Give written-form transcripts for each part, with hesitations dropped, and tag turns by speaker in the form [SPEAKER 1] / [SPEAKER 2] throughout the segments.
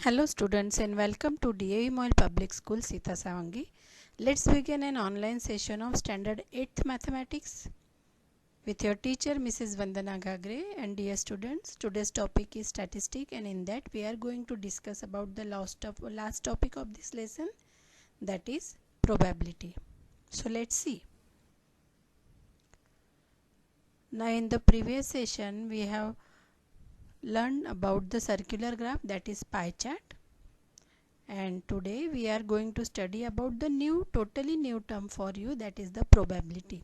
[SPEAKER 1] Hello students and welcome to DAV Moil Public School Sita Savangi. Let's begin an online session of Standard 8th Mathematics with your teacher Mrs. Vandana Gagre. And dear students, today's topic is statistic, and in that we are going to discuss about the last topic of this lesson, that is probability. So let's see. Now in the previous session we have learned about the circular graph, that is pie chart. And today we are going to study about the totally new term for you, that is the probability.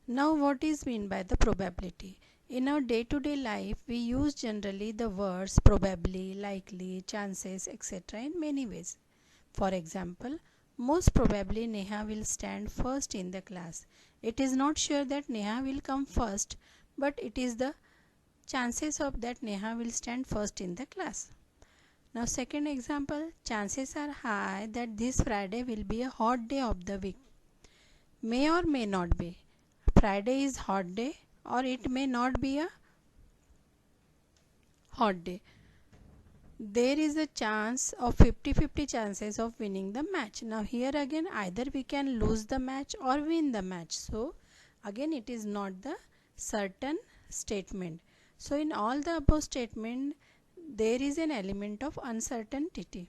[SPEAKER 1] Now what is mean by the probability? In our day-to-day life we use generally the words probably, likely, chances, etc. in many ways. For example, most probably Neha will stand first in the class. It is not sure that Neha will come first, but it is the chances of that Neha will stand first in the class. Now second example, chances are high that this Friday will be a hot day of the week. May or may not be. Friday is hot day or it may not be a hot day. There is a chance of 50-50 chances of winning the match. Now here again either we can lose the match or win the match. So again it is not the certain statement. So in all the above statement there is an element of uncertainty.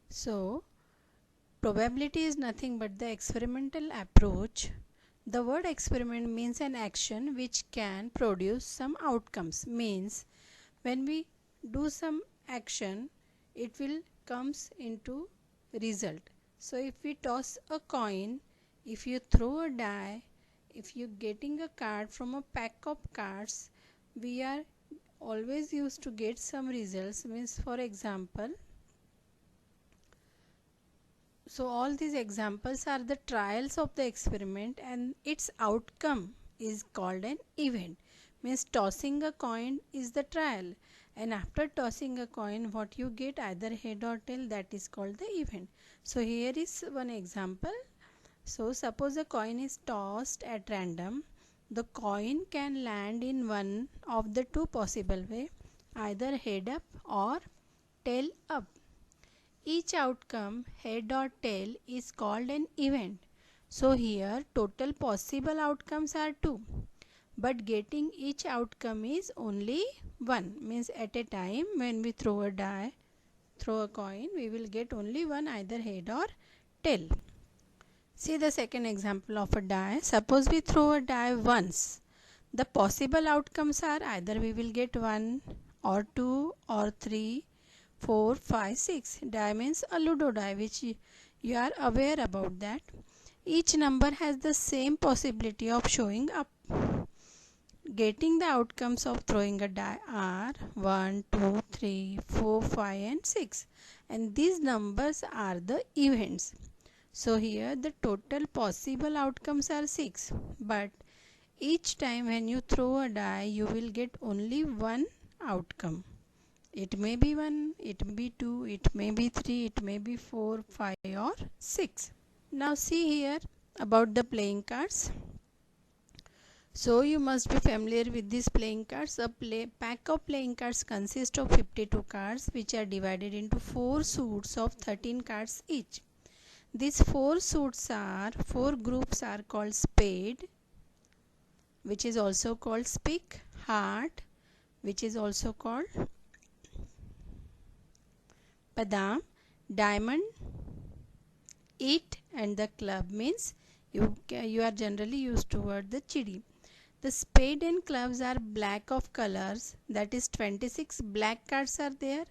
[SPEAKER 1] So probability is nothing but the experimental approach. The word experiment means an action which can produce some outcomes. Means when we do some action, it will comes into result. So if we toss a coin, if you throw a die, if you getting a card from a pack of cards, we are always used to get some results. Means for example, so all these examples are the trials of the experiment and its outcome is called an event. Means tossing a coin is the trial, and after tossing a coin what you get, either head or tail, that is called the event. So here is one example. So suppose a coin is tossed at random. The coin can land in one of the two possible way, either head up or tail up. Each outcome, head or tail, is called an event. So here total possible outcomes are 2, but getting each outcome is only 1. Means at a time when we throw a coin, we will get only one, either head or tail. See the second example of a die. Suppose we throw a die once. The possible outcomes are either we will get 1 or 2 or 3, 4, 5, 6. Die means a Ludo die, which you are aware about that. Each number has the same possibility of showing up. Getting the outcomes of throwing a die are 1, 2, 3, 4, 5 and 6. And these numbers are the events. So here the total possible outcomes are 6. But each time when you throw a die, you will get only one outcome. It may be 1, it may be 2, it may be 3, it may be 4, 5 or 6. Now see here about the playing cards. So you must be familiar with these playing cards. A pack of playing cards consists of 52 cards which are divided into 4 suits of 13 cards each. These 4 groups are called spade, which is also called spick, heart, which is also called padam, diamond, it, and the club means you are generally used to word the chidi. The spade and clubs are black of colors, that is 26 black cards are there,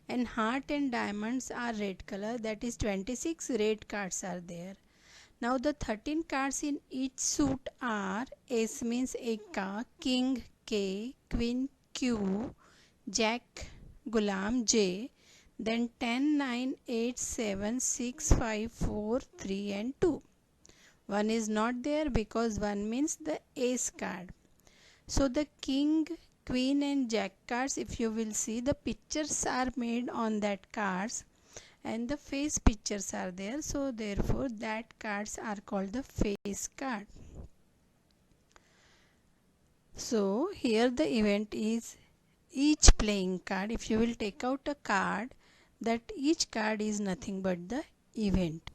[SPEAKER 1] and heart and diamonds are red color, that is 26 red cards are there. Now the 13 cards in each suit are ace means Eka, king K, queen Q, jack Gulam J, then 10, 9, 8, 7, 6, 5, 4, 3 and 2. 1 is not there because 1 means the ace card. So the king, queen and jack cards, if you will see, the pictures are made on that cards and the face pictures are there. So therefore that cards are called the face card. So here the event is each playing card, if you will take out a card, that each card is nothing but the event.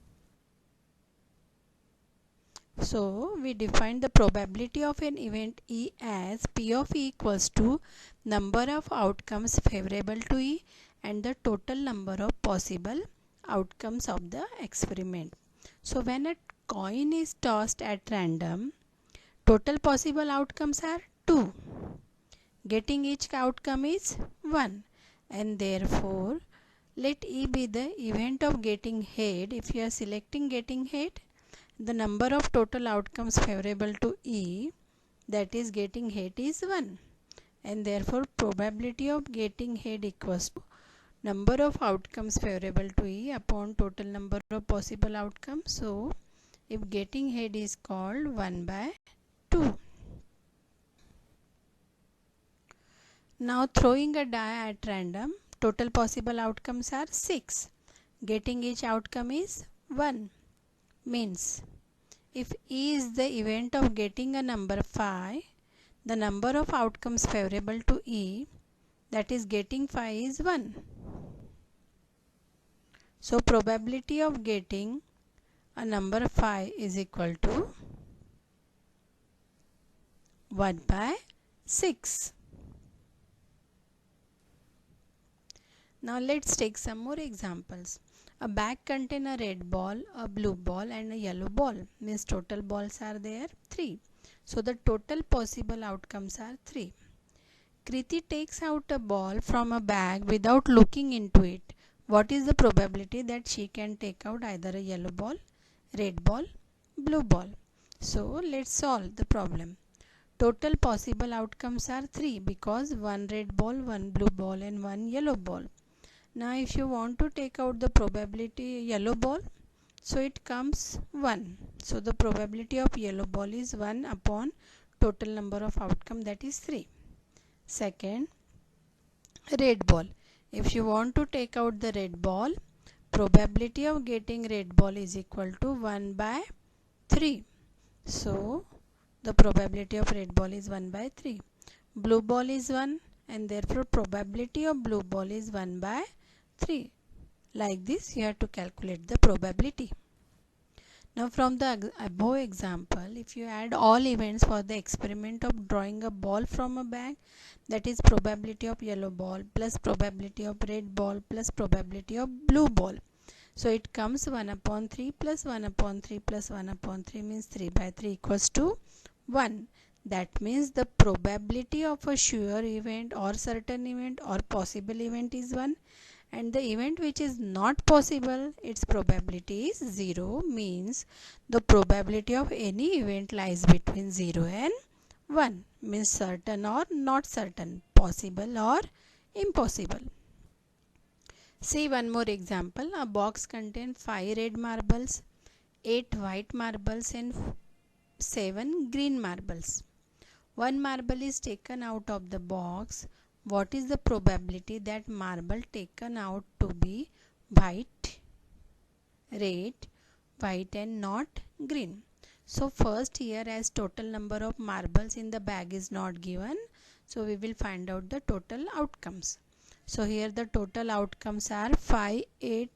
[SPEAKER 1] So we define the probability of an event E as P of E equals to number of outcomes favorable to E and the total number of possible outcomes of the experiment. So when a coin is tossed at random, total possible outcomes are 2. Getting each outcome is 1, and therefore let E be the event of getting head. If you are selecting getting head, the number of total outcomes favorable to E, that is getting head, is 1, and therefore probability of getting head equals to number of outcomes favorable to E upon total number of possible outcomes. So if getting head is called 1 by 2. Now throwing a die at random, total possible outcomes are 6. Getting each outcome is 1. Means if E is the event of getting a number 5, the number of outcomes favorable to E, that is getting 5, is 1. So probability of getting a number 5 is equal to 1 by 6. Now let's take some more examples. A bag contains a red ball, a blue ball and a yellow ball. Means total balls are there 3. So the total possible outcomes are 3. Kriti takes out a ball from a bag without looking into it. What is the probability that she can take out either a yellow ball, red ball, blue ball? So let's solve the problem. Total possible outcomes are 3 because 1 red ball, 1 blue ball and 1 yellow ball. Now if you want to take out the probability yellow ball, so it comes 1. So the probability of yellow ball is 1 upon total number of outcome, that is 3. Second, red ball. If you want to take out the red ball, probability of getting red ball is equal to 1 by 3. So the probability of red ball is 1 by 3. Blue ball is 1 and therefore probability of blue ball is 1 by 3. Like this you have to calculate the probability. Now from the above example, if you add all events for the experiment of drawing a ball from a bag, that is probability of yellow ball plus probability of red ball plus probability of blue ball. So it comes 1 upon 3 plus 1 upon 3 plus 1 upon 3 means 3 by 3 equals to 1. That means the probability of a sure event or certain event or possible event is 1, and the event which is not possible, its probability is 0. Means the probability of any event lies between 0 and 1. Means certain or not certain, possible or impossible. See one more example. A box contains 5 red marbles, 8 white marbles and 7 green marbles. One marble is taken out of the box. What is the probability that marble taken out to be white, red, white and not green? So first here, as total number of marbles in the bag is not given, so we will find out the total outcomes. So here the total outcomes are 5, 8,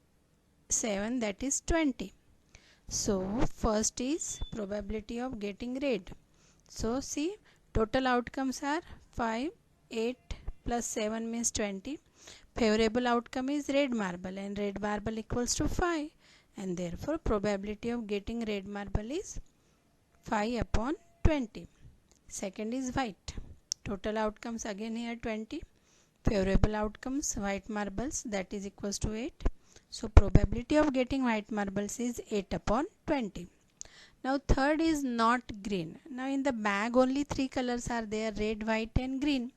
[SPEAKER 1] 7, that is 20. So first is probability of getting red. So see, total outcomes are 5, 8 plus 7 means 20. Favorable outcome is red marble and red marble equals to 5, and therefore probability of getting red marble is 5 upon 20. Second is white. Total outcomes again here 20. Favorable outcomes white marbles, that is equals to 8. So probability of getting white marbles is 8 upon 20. Now third is not green. Now in the bag only 3 colors are there, red, white and green.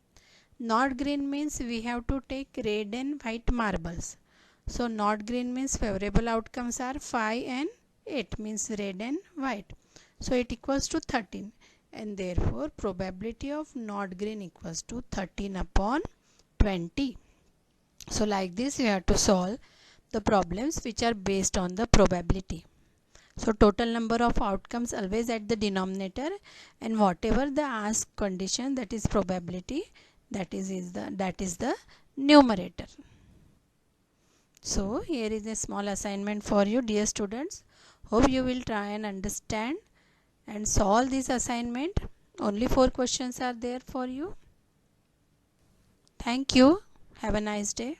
[SPEAKER 1] Not green means we have to take red and white marbles. So not green means favorable outcomes are 5 and 8 means red and white. So it equals to 13, and therefore probability of not green equals to 13 upon 20. So like this you have to solve the problems which are based on the probability. So total number of outcomes always at the denominator, and whatever the asked condition, that is probability, that is the numerator. So here is a small assignment for you, dear students. Hope you will try and understand and solve this assignment. Only 4 questions are there for you. Thank you. Have a nice day.